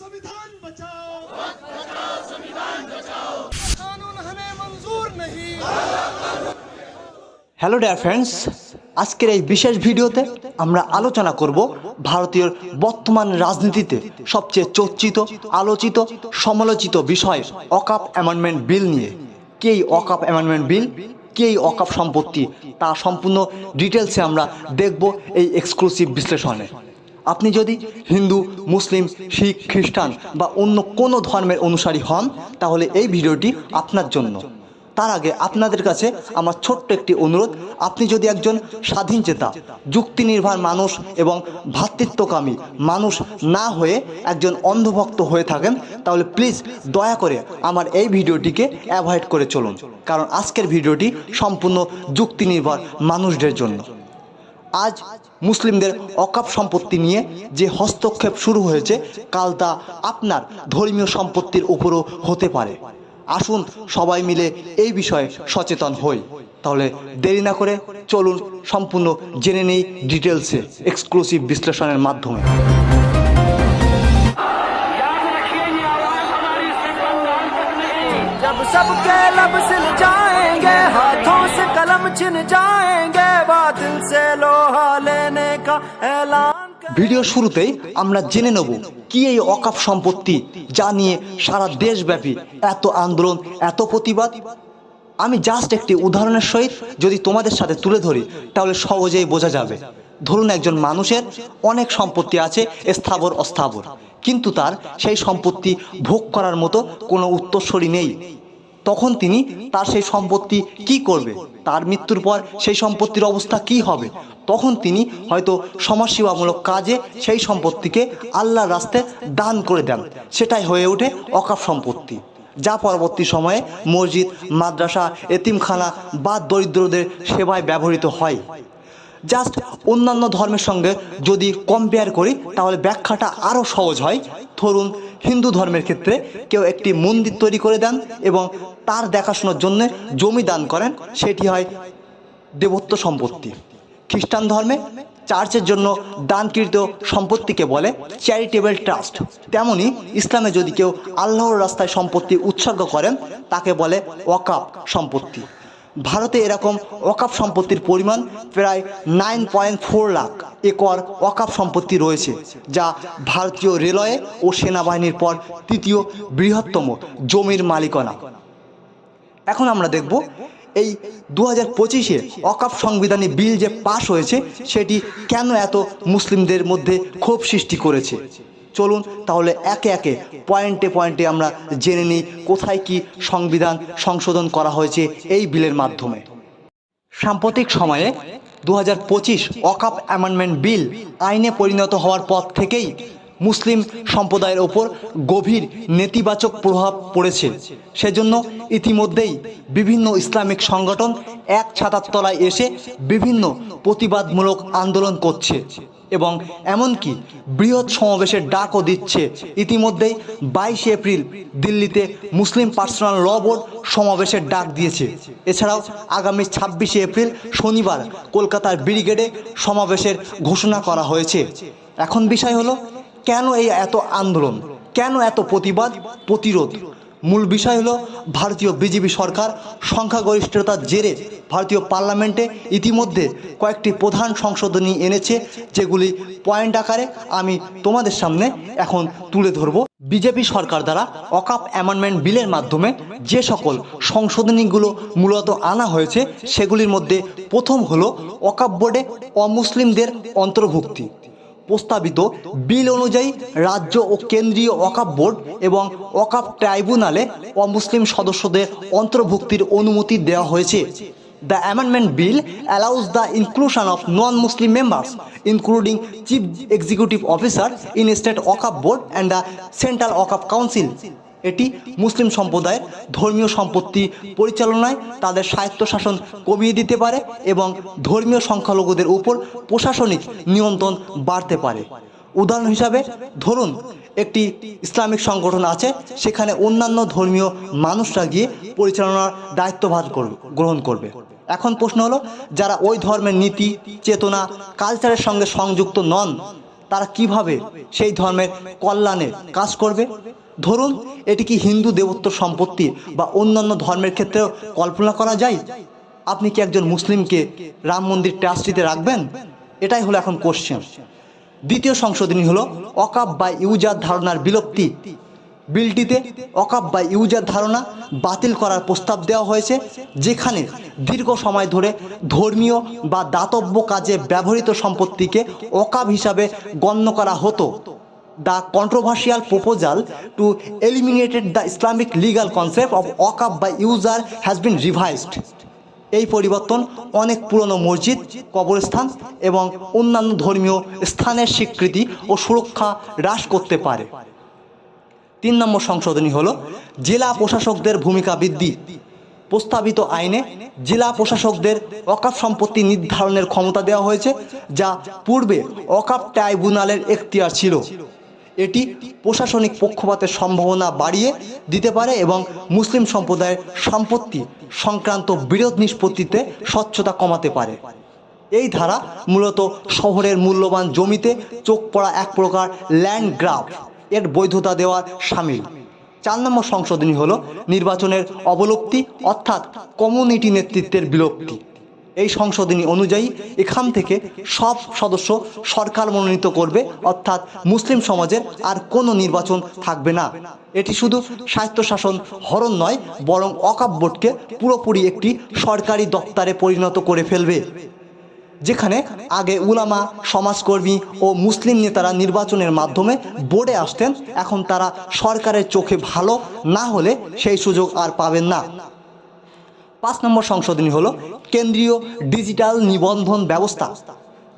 संविधान बचाओ, संविधान बचाओ, कानून हमें मंजूर नहीं। হ্যালো ডিয়ার ফ্রেন্ডস, আজকের এই বিশেষ ভিডিওতে আমরা আলোচনা করব ভারতীয় বর্তমান রাজনীতিতে সবচেয়ে চর্চিত, আলোচিত, সমালোচিত বিষয় ওয়াকফ অ্যামেন্ডমেন্ট বিল নিয়ে। কি এই ওয়াকফ অ্যামেন্ডমেন্ট বিল, কি এই ওয়াকফ সম্পত্তি, তা সম্পূর্ণ ডিটেলসে আমরা দেখব এই এক্সক্লুসিভ বিশ্লেষণে। আপনি যদি হিন্দু, মুসলিম, শিখ, খ্রিস্টান বা অন্য কোনো ধর্মের অনুসারী হন, তাহলে এই ভিডিওটি আপনার জন্য। তার আগে আপনাদের কাছে আমার ছোট্ট একটি অনুরোধ, আপনি যদি একজন স্বাধীনচেতা, যুক্তিনির্ভর মানুষ এবং ভ্রাতৃত্বকামী মানুষ না হয়ে একজন অন্ধভক্ত হয়ে থাকেন, তাহলে প্লিজ দয়া করে আমার এই ভিডিওটিকে অ্যাভয়েড করে চলুন, কারণ আজকের ভিডিওটি সম্পূর্ণ যুক্তিনির্ভর মানুষদের জন্য। আজ মুসলিমদের ওয়াকফ সম্পত্তি নিয়ে যে হস্তক্ষেপ শুরু হয়েছে, কাল তা আপনার ধর্মীয় সম্পত্তির উপরও হতে পারে। আসুন সবাই মিলে এই বিষয়ে সচেতন হই। তাহলে দেরি না করে চলুন সম্পূর্ণ জেনে নেই ডিটেলসে এক্সক্লুসিভ বিশ্লেষণের মাধ্যমে। जब सबके लब सिल जाएंगे, हाथों से कलम छिन जाएंगे, बातिल से लोहा लेने का ऐलान। ভিডিও শুরুতেই আমরা জেনে নেব কি এই ওয়াকফ সম্পত্তি, যা নিয়ে সারা দেশব্যাপী এত আন্দোলন, এত প্রতিবাদ। আমি জাস্ট একটি উদাহরণের সহিত যদি তোমাদের সাথে তুলে ধরি, তাহলে সহজেই বোঝা যাবে। ধরুন একজন মানুষের অনেক সম্পত্তি আছে, স্থাবর অস্থাবর, কিন্তু তার সেই সম্পত্তি ভোগ করার মতো কোনো উত্তরসূরি নেই। তখন তিনি তার সেই সম্পত্তি কি করবে? তার মৃত্যুর পর সেই সম্পত্তির অবস্থা কি হবে? তখন তিনি হয়তো সমাজসেবামূলক কাজে সেই সম্পত্তিকে আল্লাহর রাস্তায় দান করে দেন। সেটাই হয়ে ওঠে ওয়াকফ সম্পত্তি, যা পরবর্তী সময়ে মসজিদ, মাদ্রাসা, এতিমখানা বা দরিদ্রদের সেবায় ব্যবহৃত হয়। জাস্ট অন্যান্য ধর্মের সঙ্গে যদি কম্পেয়ার করি, তাহলে ব্যাখ্যাটা আরও সহজ হয়। ধরুন হিন্দু ধর্মের ক্ষেত্রে কেউ একটি মন্দির তৈরি করে দেন এবং তার দেখাশোনার জন্য জমি দান করেন, সেটি হয় দেবত্ব সম্পত্তি। খ্রিস্টান ধর্মে চার্চের জন্য দানকৃত সম্পত্তিকে বলে চ্যারিটেবল ট্রাস্ট। তেমনি ইসলামে যদি কেউ আল্লাহর রাস্তায় সম্পত্তি উৎসর্গ করেন, তাকে বলে ওয়াকফ সম্পত্তি। ভারতে এরকম ওয়াকফ সম্পত্তির পরিমাণ প্রায় 9.4 লাখ একর ওয়াকফ সম্পত্তি রয়েছে, যা ভারতীয় রেলওয়ে ও সেনাবাহিনীর পর তৃতীয় বৃহত্তম জমির মালিকানা। এখন আমরা দেখব এই 2025-এ ওয়াকফ সংবিধানী বিল যে পাশ হয়েছে, সেটি কেন এত মুসলিমদের মধ্যে ক্ষোভ সৃষ্টি করেছে। চলুন তাহলে একে একে পয়েন্টে পয়েন্টে আমরা জেনে নিই কোথায় কি সংবিধান সংশোধন করা হয়েছে এই বিলের মাধ্যমে। সাম্প্রতিক সময়ে 2025 ওয়াকফ অ্যামেন্ডমেন্ট বিল আইনে পরিণত হওয়ার পর থেকেই মুসলিম সম্প্রদায়ের ওপর গভীর নেতিবাচক প্রভাব পড়েছে। সেজন্য ইতিমধ্যেই বিভিন্ন ইসলামিক সংগঠন এক ছাতার তলায় এসে বিভিন্ন প্রতিবাদমূলক আন্দোলন করছে এবং এমনকি বৃহৎ সমাবেশের ডাকও দিচ্ছে। ইতিমধ্যেই 22 এপ্রিল দিল্লিতে মুসলিম পার্সোনাল ল বোর্ড সমাবেশের ডাক দিয়েছে। এছাড়াও আগামী 26 এপ্রিল শনিবার কলকাতার ব্রিগেডে সমাবেশের ঘোষণা করা হয়েছে। এখন বিষয় হলো, কেন এই এত আন্দোলন, কেন এত প্রতিবাদ, প্রতিরোধ? মূল বিষয় হলো ভারতীয় বিজেপি সরকার সংখ্যাগরিষ্ঠতার জেরে ভারতীয় পার্লামেন্টে ইতিমধ্যে কয়েকটি প্রধান সংশোধনী এনেছে, যেগুলি পয়েন্ট আকারে আমি তোমাদের সামনে এখন তুলে ধরব। বিজেপি সরকার দ্বারা ওয়াকফ অ্যামেন্ডমেন্ট বিলের মাধ্যমে যে সকল সংশোধনীগুলো মূলত আনা হয়েছে, সেগুলির মধ্যে প্রথম হলো ওয়াকফ বোর্ডে অমুসলিমদের অন্তর্ভুক্তি। প্রস্তাবিত বিল অনুযায়ী রাজ্য ও কেন্দ্রীয় ওয়াকফ বোর্ড এবং ওয়াকফ ট্রাইব্যুনালে অমুসলিম সদস্যদের অন্তর্ভুক্তির অনুমতি দেওয়া হয়েছে। The amendment bill allows the inclusion of non-Muslim members, including Chief Executive Officer in State Waqf Board and the Central Waqf Council. এটি মুসলিম সম্প্রদায়ের ধর্মীয় সম্পত্তি পরিচালনায় তাদের স্বায়ত্তশাসন কমিয়ে দিতে পারে এবং ধর্মীয় সংখ্যালঘুদের উপর প্রশাসনিক নিয়ন্ত্রণ বাড়তে পারে। উদাহরণ হিসাবে ধরুন একটি ইসলামিক সংগঠন আছে, সেখানে অন্যান্য ধর্মীয় মানুষরা গিয়ে পরিচালনার দায়িত্বভার গ্রহণ করবে। এখন প্রশ্ন হলো, যারা ওই ধর্মের নীতি, চেতনা, কালচারের সঙ্গে সংযুক্ত নন, তারা কিভাবে সেই ধর্মের কল্যাণে কাজ করবে? ধরুন এটি কি হিন্দু দেবত্ব সম্পত্তি বা অন্যান্য ধর্মের ক্ষেত্রেও কল্পনা করা যায়? আপনি কি একজন মুসলিমকে রাম মন্দির ট্রাস্টিতে রাখবেন? এটাই হলো এখন কোশ্চেন। দ্বিতীয় সংশোধনী হলো ওয়াকফ বা ইউজার ধারণার বিলুপ্তি। বিলটিতে ওয়াকফ বা ইউজার ধারণা বাতিল করার প্রস্তাব দেওয়া হয়েছে, যেখানে দীর্ঘ সময় ধরে ধর্মীয় বা দাতব্য কাজে ব্যবহৃত সম্পত্তিকে ওয়াকফ হিসাবে গণ্য করা হতো। The controversial proposal to eliminated the Islamic legal concept of waqf বা ইউজার হ্যাজ বিন রিভাইজড। এই পরিবর্তন অনেক পুরনো মসজিদ, কবরস্থান এবং অন্যান্য ধর্মীয় স্থানের স্বীকৃতি ও সুরক্ষা হ্রাস করতে পারে। 3 নম্বর সংশোধনী হলো জেলা প্রশাসকদের ভূমিকা বৃদ্ধি। প্রস্তাবিত আইনে জেলা প্রশাসকদের ওয়াকফ সম্পত্তি নির্ধারণের ক্ষমতা দেওয়া হয়েছে, যা পূর্বে ওয়াকফ ট্রাইব্যুনালের এখতিয়ার ছিল। এটি প্রশাসনিক পক্ষপাতের সম্ভাবনা বাড়িয়ে দিতে পারে এবং মুসলিম সম্প্রদায়ের সম্পত্তি সংক্রান্ত বিরোধ নিষ্পত্তিতে স্বচ্ছতা কমাতে পারে। এই ধারা মূলত শহরের মূল্যবান জমিতে চোখ পড়া এক প্রকার ল্যান্ড গ্রাব এর বৈধতা দেওয়ার শামিল। 4 নম্বর সংশোধনী হলো নির্বাচনের অবলুপ্তি অর্থাৎ কমিউনিটি নেতৃত্বের বিলুপ্তি। এই সংশোধনী অনুযায়ী এখান থেকে সব সদস্য সরকার মনোনীত করবে, অর্থাৎ মুসলিম সমাজের আর কোনো নির্বাচন থাকবে না। এটি শুধু স্বায়ত্তশাসন হরণ নয়, বরং ওয়াকফ বোর্ডকে পুরোপুরি একটি সরকারি দপ্তরে পরিণত করে ফেলবে। যেখানে আগে উলামা, সমাজকর্মী ও মুসলিম নেতারা নির্বাচনের মাধ্যমে বোর্ডে আসতেন, এখন তারা সরকারের চোখে ভালো না হলে সেই সুযোগ আর পাবেন না। 5 নম্বর সংশোধনী হলো কেন্দ্রীয় ডিজিটাল নিবন্ধন ব্যবস্থা।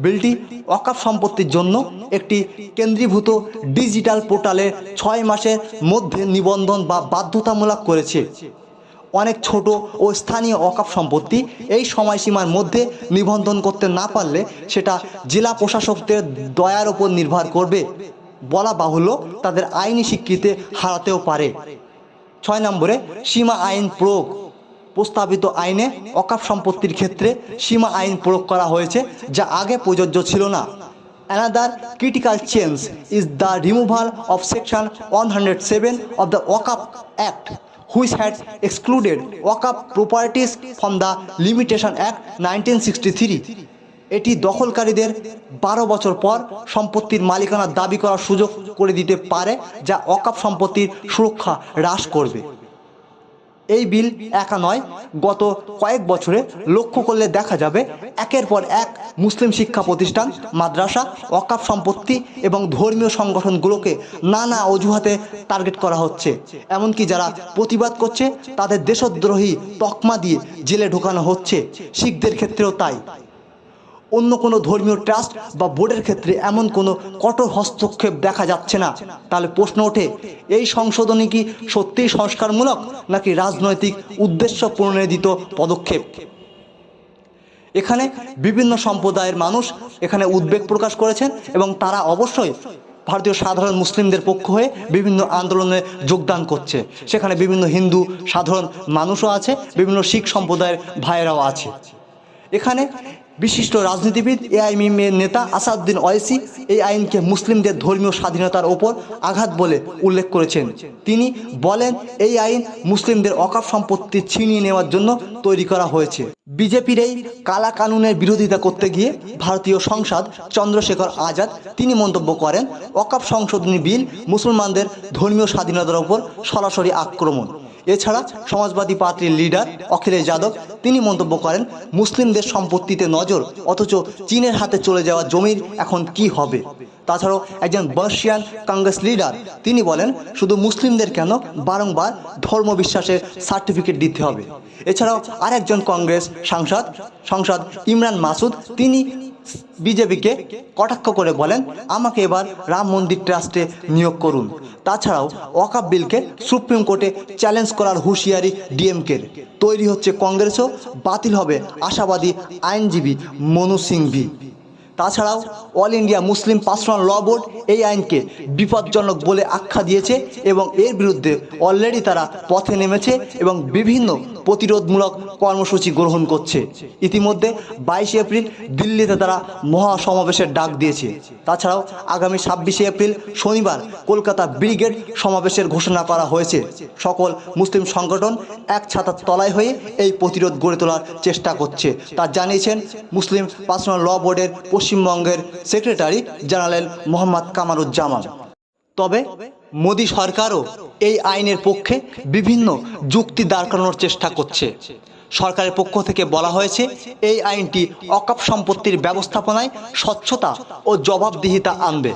বিলটি ওয়াকফ সম্পত্তির জন্য একটি কেন্দ্রীভূত ডিজিটাল পোর্টালে 6 মাসের মধ্যে নিবন্ধন বা বাধ্যতামূলক করেছে। অনেক ছোট ও স্থানীয় ওয়াকফ সম্পত্তি এই সময়সীমার মধ্যে নিবন্ধন করতে না পারলে সেটা জেলা প্রশাসকদের দয়ার ওপর নির্ভর করবে। বলা বাহুল্য, তাদের আইনি স্বীকৃতি হারাতেও পারে। 6 নম্বরে সীমা আইন প্রয়োগ। প্রস্তাবিত আইনে ওয়াকফ সম্পত্তির ক্ষেত্রে সীমা আইন প্রয়োগ করা হয়েছে, যা আগে প্রযোজ্য ছিল না। Another critical change is the removal of Section 107 of the Waqf Act, which had excluded Waqf properties from the Limitation Act 1963. এটি দখলকারীদের 12 বছর পর সম্পত্তির মালিকানার দাবি করার সুযোগ করে দিতে পারে, যা ওয়াকফ সম্পত্তির সুরক্ষা হ্রাস করবে। এই বিল একা নয়, গত কয়েক বছরে লক্ষ্য করলে দেখা যাবে একের পর এক মুসলিম শিক্ষা প্রতিষ্ঠান, মাদ্রাসা, ওয়াকফ সম্পত্তি এবং ধর্মীয় সংগঠনগুলোকে নানা অজুহাতে টার্গেট করা হচ্ছে। এমনকি যারা প্রতিবাদ করছে তাদের দেশদ্রোহী তকমা দিয়ে জেলে ঢোকানো হচ্ছে। শিখদের ক্ষেত্রেও তাই। অন্য কোনো ধর্মীয় ট্রাস্ট বা বোর্ডের ক্ষেত্রে এমন কোনো কঠোর হস্তক্ষেপ দেখা যাচ্ছে না। তাহলে প্রশ্ন ওঠে, এই সংশোধনী কি সত্যিই সংস্কারমূলক নাকি রাজনৈতিক উদ্দেশ্য প্রণোদিত পদক্ষেপ? এখানে বিভিন্ন সম্প্রদায়ের মানুষ এখানে উদ্বেগ প্রকাশ করেছেন এবং তারা অবশ্যই ভারতীয় সাধারণ মুসলিমদের পক্ষ হয়ে বিভিন্ন আন্দোলনে যোগদান করছে। সেখানে বিভিন্ন হিন্দু সাধারণ মানুষও আছে, বিভিন্ন শিখ সম্প্রদায়ের ভাইয়েরাও আছে। এখানে বিশিষ্ট রাজনীতিবিদ এআইএমআইএম এর নেতা আসাদউদ্দিন ওয়াইসি এই আইনকে মুসলিমদের ধর্মীয় স্বাধীনতার ওপর আঘাত বলে উল্লেখ করেছেন। তিনি বলেন, এই আইন মুসলিমদের ওয়াকফ সম্পত্তি ছিনিয়ে নেওয়ার জন্য তৈরি করা হয়েছে। বিজেপির এই কালা কানুনের বিরোধিতা করতে গিয়ে ভারতীয় সংসদ চন্দ্রশেখর আজাদ তিনি মন্তব্য করেন, ওয়াকফ সংশোধনী বিল মুসলমানদের ধর্মীয় স্বাধীনতার ওপর সরাসরি আক্রমণ। এছাড়া সমাজবাদী পার্টির লিডার অখিলেশ যাদব তিনি মন্তব্য করেন, মুসলিমদের সম্পত্তিতে নজর, অথচ চীনের হাতে চলে যাওয়া জমির এখন কি হবে? তাছাড়াও একজন বর্ষিয়ান কংগ্রেস লিডার তিনি বলেন, শুধু মুসলিমদের কেন, বারংবার ধর্ম বিশ্বাসের সার্টিফিকেট দিতে হবে। এছাড়াও আরেকজন কংগ্রেস সাংসদ ইমরান মাসুদ তিনি বিজেপিকে কটাক্ষ করে বলেন, আমাকে এবার রাম মন্দির ট্রাস্টে নিয়োগ করুন। তাছাড়াও ওয়াকফ বিলকে সুপ্রিম কোর্টে চ্যালেঞ্জ করার হুঁশিয়ারি ডিএমকের। তৈরি হচ্ছে কংগ্রেসও, বাতিল হবে আশাবাদী আইনজীবী মনু সিংভি। তাছাড়াও অল ইন্ডিয়া মুসলিম পার্সোনাল ল বোর্ড এই আইনকে বিপজ্জনক বলে আখ্যা দিয়েছে এবং এর বিরুদ্ধে অলরেডি তারা পথে নেমেছে এবং বিভিন্ন প্রতিরোধমূলক কর্মসূচি গ্রহণ করছে। ইতিমধ্যে 22 এপ্রিল দিল্লিতে তারা মহাসমাবেশের ডাক দিয়েছে। তাছাড়াও আগামী 26 এপ্রিল শনিবার কলকাতা ব্রিগেড সমাবেশের ঘোষণা করা হয়েছে। সকল মুসলিম সংগঠন এক ছাতার তলায় হয়ে এই প্রতিরোধ গড়ে তোলার চেষ্টা করছে, তা জানিয়েছেন মুসলিম পার্সোনাল ল বোর্ডের পশ্চিমবঙ্গের সেক্রেটারি জেনারেল মোহাম্মদ কামারুজ্জামান। তবে মোদী সরকারও এই আইনের পক্ষে বিভিন্ন যুক্তি দাঁড় করানোর চেষ্টা করছে। সরকারের পক্ষ থেকে বলা হয়েছে এই আইনটি অকাপ সম্পত্তির ব্যবস্থাপনায় স্বচ্ছতা ও জবাবদিহিতা আনবে।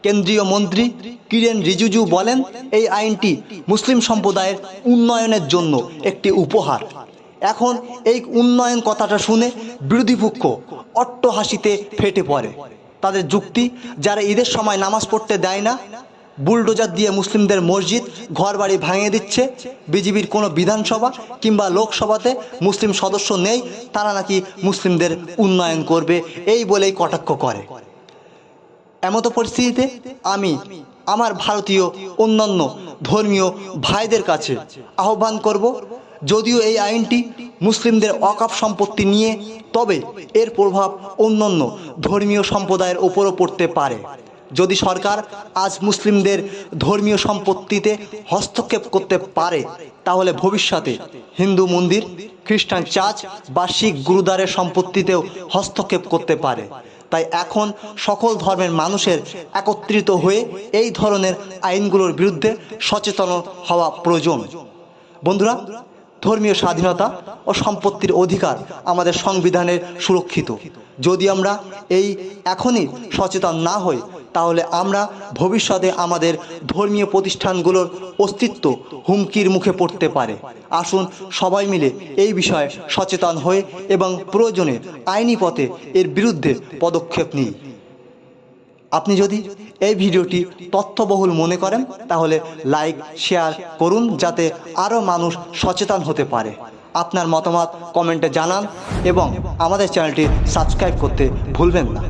কেন্দ্রীয় মন্ত্রী কিরেন রিজিজু বলেন, এই আইনটি মুসলিম সম্প্রদায়ের উন্নয়নের জন্য একটি উপহার। এখন এই উন্নয়ন কথাটা শুনে বিরোধী পক্ষ অট্টহাসিতে ফেটে পড়ে। তাদের যুক্তি, যারা ঈদের সময় নামাজ পড়তে দেয় না, বুলডোজার দিয়ে মুসলিমদের মসজিদ ঘরবাড়ি ভাঙিয়ে দিচ্ছে, বিজেপির কোনো বিধানসভা কিংবা লোকসভাতে মুসলিম সদস্য নেই, তারা নাকি মুসলিমদের উন্নয়ন করবে, এই বলেই কটাক্ষ করে। এমতো পরিস্থিতিতে আমি আমার ভারতীয় অন্যান্য ধর্মীয় ভাইদের কাছে আহ্বান করব, যদিও এই আইনটি মুসলিমদের অকাপ সম্পত্তি নিয়ে, তবে এর প্রভাব অন্যান্য ধর্মীয় সম্প্রদায়ের ওপরও পড়তে পারে। যদি সরকার আজ মুসলিমদের ধর্মীয় সম্পত্তিতে হস্তক্ষেপ করতে পারে, তাহলে ভবিষ্যতে হিন্দু মন্দির, খ্রিস্টান চার্চ বা শিখ গুরুদ্বারের সম্পত্তিতেও হস্তক্ষেপ করতে পারে। তাই এখন সকল ধর্মের মানুষের একত্রিত হয়ে এই ধরনের আইনগুলোর বিরুদ্ধে সচেতন হওয়া প্রয়োজন। বন্ধুরা, ধর্মীয় স্বাধীনতা ও সম্পত্তির অধিকার আমাদের সংবিধানের সুরক্ষিত। যদি আমরা এখনই সচেতন না হই, তাহলে আমরা ভবিষ্যতে আমাদের ধর্মীয় প্রতিষ্ঠানগুলোর অস্তিত্ব হুমকির মুখে পড়তে পারে। আসুন সবাই মিলে এই বিষয়ে সচেতন হয়ে এবং প্রয়োজনে আইনি পথে এর বিরুদ্ধে পদক্ষেপ নিই। আপনি যদি এই ভিডিওটি তথ্যবহুল মনে করেন, তাহলে লাইক শেয়ার করুন, যাতে আরও মানুষ সচেতন হতে পারে। আপনার মতামত কমেন্টে জানান এবং আমাদের চ্যানেলটি সাবস্ক্রাইব করতে ভুলবেন না।